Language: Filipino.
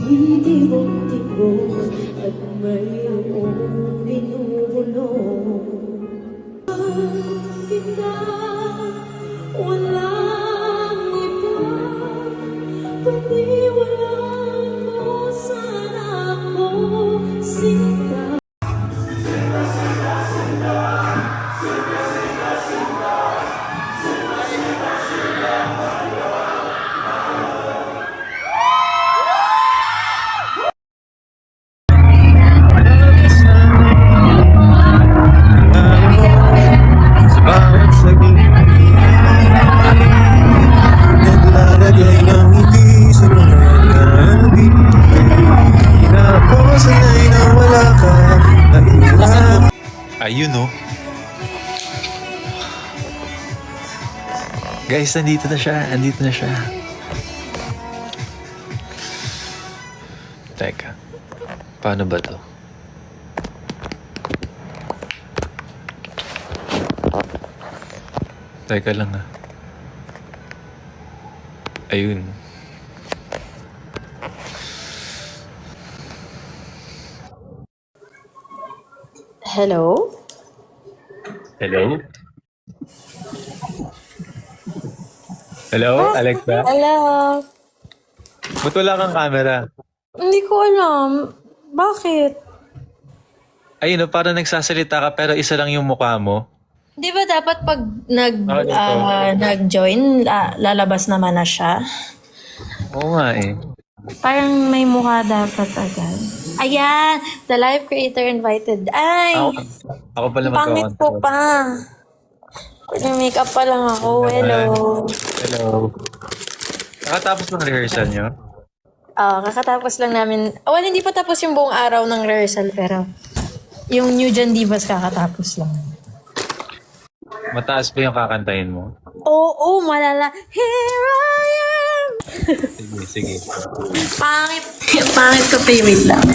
Tumitibok-tibok at mayroong binubulong. Kita, walang iba, paniwalaan mo sana ako, sinta. Ayun oh. Guys, nandito na siya. Andito na siya. Teka. Paano ba to? Teka lang ah. Ayun. Hello? Hello? Hello, Alexa? Hello? Ba't wala kang camera? Hindi ko alam. Bakit? Ayun oh, parang nagsasalita ka pero isa lang yung mukha mo. Di ba dapat pag Dito. nag-join, lalabas naman na siya? Oo nga eh. Parang may mukha dapat agad. Ayan! The live creator invited. Ay! Ako pala Pangit ko pa. Nag-makeup pa lang ako. Hello. Hello. Nakatapos ng rehearsal nyo? Kakatapos lang namin. Well, hindi pa tapos yung buong araw ng rehearsal, pero yung New Gen Divas kakatapos lang. Mataas ba yung kakantahin mo? Oo, malala. Here I am! Sige, sige. Pangit ko pa. Wait lang.